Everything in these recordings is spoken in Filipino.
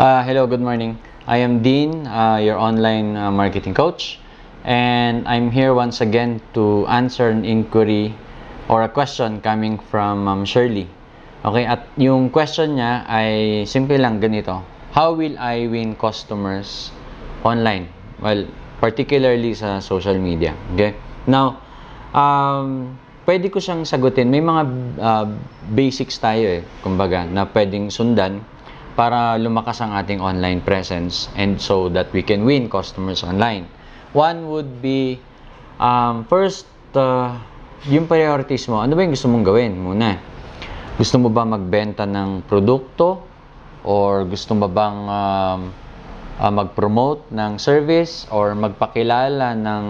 Hello, good morning. I am Dean, your online marketing coach, and I'm here once again to answer an inquiry or a question coming from Shirley. Okay, at yung question niya ay simple lang ganito. How will I win customers online? Well, particularly sa social media. Okay? Now, pwede ko siyang sagutin. May mga basics tayo kumbaga, na pwedeng sundan para lumakas ang ating online presence and so that we can win customers online. One would be, first, yung priorities mo. Ano ba yung gusto mong gawin muna? Gusto mo ba magbenta ng produkto? Or gusto mo bang mag-promote ng service? Or magpakilala ng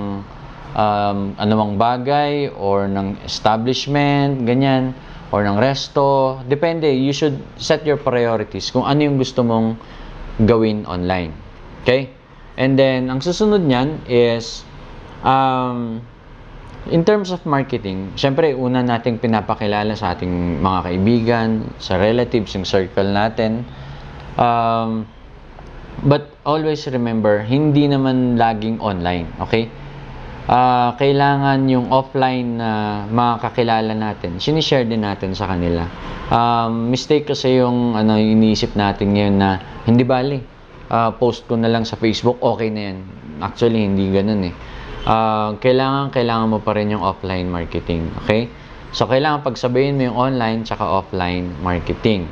anumang bagay? Or ng establishment? Ganyan. Or ng resto, depende. You should set your priorities kung ano yung gusto mong gawin online. Okay? And then, ang susunod niyan is, in terms of marketing, syempre, una nating pinapakilala sa ating mga kaibigan, sa relatives, yung circle natin. But always remember, hindi naman laging online. Okay? Kailangan yung offline na mga kakilala natin, sinishare din natin sa kanila. Mistake kasi yung iniisip natin ngayon na hindi bali, post ko na lang sa Facebook, okay na yan. Actually, hindi ganun kailangan mo pa rin yung offline marketing. Okay? So, kailangan pagsabayin mo yung online tsaka offline marketing.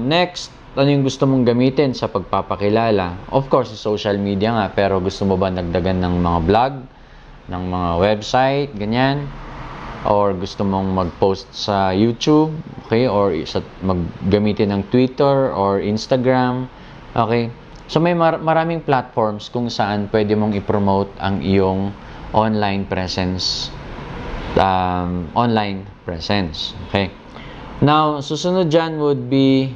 Next, ano yung gusto mong gamitin sa pagpapakilala? Of course, social media nga, pero gusto mo ba nagdagan ng mga vlog, ng mga website, ganyan? Or gusto mong mag-post sa YouTube, okay? Or maggamitin ng Twitter or Instagram, okay? So, may maraming platforms kung saan pwede mong i-promote ang iyong online presence. Okay? Now, susunod dyan would be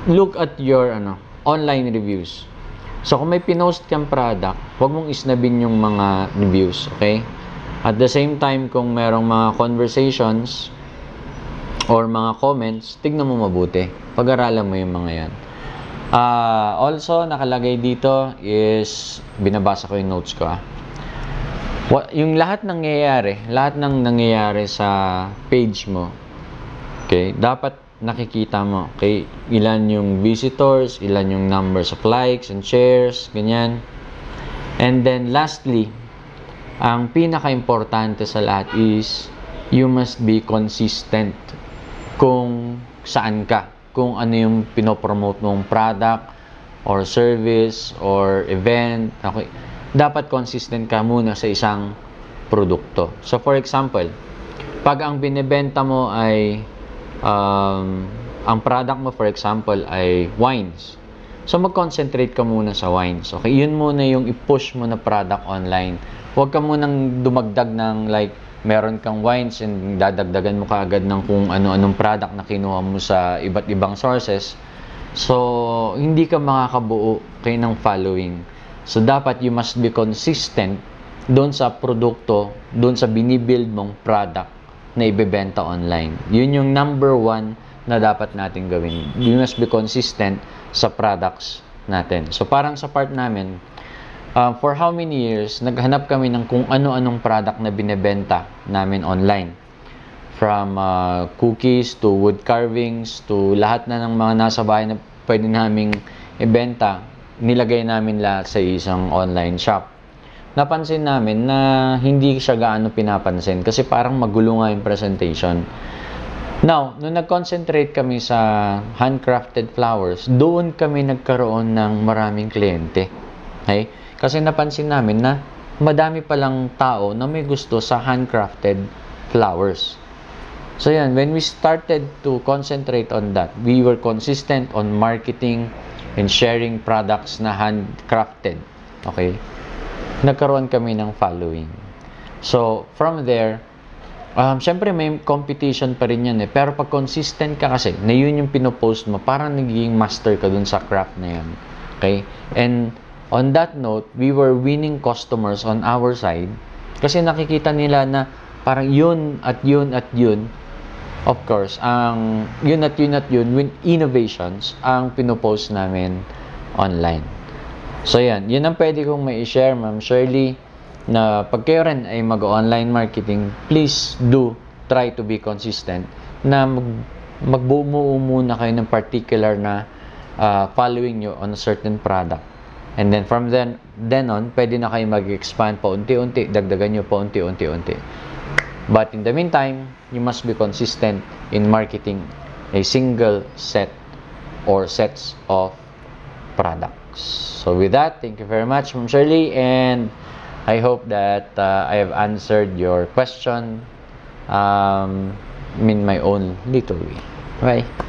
look at your online reviews. So, kung may pinost kang product, huwag mong isnabin yung mga reviews, okay? At the same time, kung merong mga conversations or mga comments, tignan mo mabuti. Pag-aralan mo yung mga yan. Also, nakalagay dito is, binabasa ko yung notes ko. Yung lahat ng nangyayari sa page mo, okay, dapat nakikita mo, okay, ilan yung visitors, ilan yung numbers of likes and shares, ganyan. And then lastly, ang pinaka-importante sa lahat is you must be consistent kung saan ka, kung ano yung pinopromote mong product or service or event. Okay, dapat consistent ka muna sa isang produkto. So for example, pag ang binebenta mo ay ang product mo, for example, ay wines. So, mag-concentrate ka muna sa wines. Okay? Yun muna yung i-push mo na product online. Huwag ka munang dumagdag ng like, meron kang wines and dadagdagan mo kaagad ng kung ano-anong product na kinuha mo sa iba't ibang sources. So, hindi ka makakabuo ng following. So, dapat you must be consistent doon sa produkto, doon sa binibuild mong product na ibebenta online. Yun yung number one na dapat natin gawin. You must be consistent sa products natin. So, parang sa part namin, for how many years, naghanap kami ng kung ano-anong product na binebenta namin online. From cookies to wood carvings to lahat na ng mga nasa bahay na pwede naming ibenta, nilagay namin lahat sa isang online shop. Napansin namin na hindi siya gaano pinapansin kasi parang magulo nga yung presentation. Now, nung nag-concentrate kami sa handcrafted flowers, doon kami nagkaroon ng maraming kliyente. Okay? Kasi napansin namin na madami palang tao na may gusto sa handcrafted flowers. So yan, when we started to concentrate on that, we were consistent on marketing and sharing products na handcrafted. Okay? Nagkaroon kami ng following. So, from there, syempre may competition pa rin yan pero pag consistent ka kasi, na yun yung pinopost mo, parang nagiging master ka dun sa craft na yan. Okay? And on that note, we were winning customers on our side kasi nakikita nila na parang yun at yun at yun of course, yun at yun, innovations ang pinopost namin online. So yan, yun ang pwede kong mai-share, Ma'am Shirley, na pag kayo rin ay mag-online marketing, please do try to be consistent na magbuo muna kayo ng particular na following nyo on a certain product. And then from then on, pwede na kayo mag-expand pa unti-unti, dagdagan nyo pa unti-unti. But in the meantime, you must be consistent in marketing a single set or sets of products. So with that, thank you very much, Ma'am Shirley, and I hope that I have answered your question in my own little way. Bye.